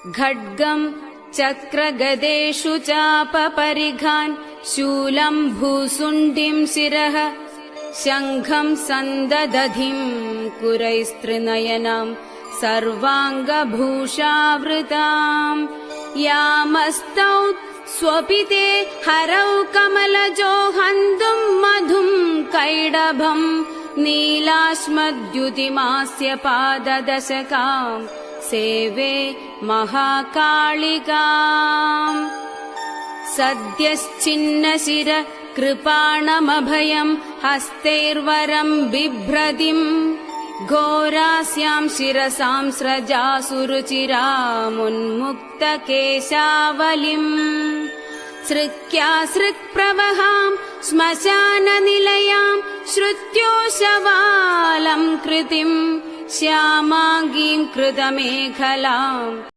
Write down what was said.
खड्गम् चक्रगदेषु चापपरिघान् शूलम् भूसुण्डिम् शिरः शङ्खम् सन्ददधिम् कुरैस्त्रिनयनाम् सर्वाङ्गभूषावृताम् यामस्तौ स्वपिते हरौ कमलजो हन्तुम् मधुम् कैडभम् नीलाश्मद्युतिमास्य पाददशकाम् सेवे महाकालिकाम् सद्यश्चिन्नशिर कृपाणमभयम् हस्तैर्वरम् बिभ्रतिम् घोरास्याम् शिरसाम् स्रजासुरुचिरामुन्मुक्तकेशावलिम् सृक्यासृक्प्रवहाम् श्मशाननिलयाम् श्रुत्योशवालम् कृतिम् श्यामाङ्गीम् कृतमेखलाम्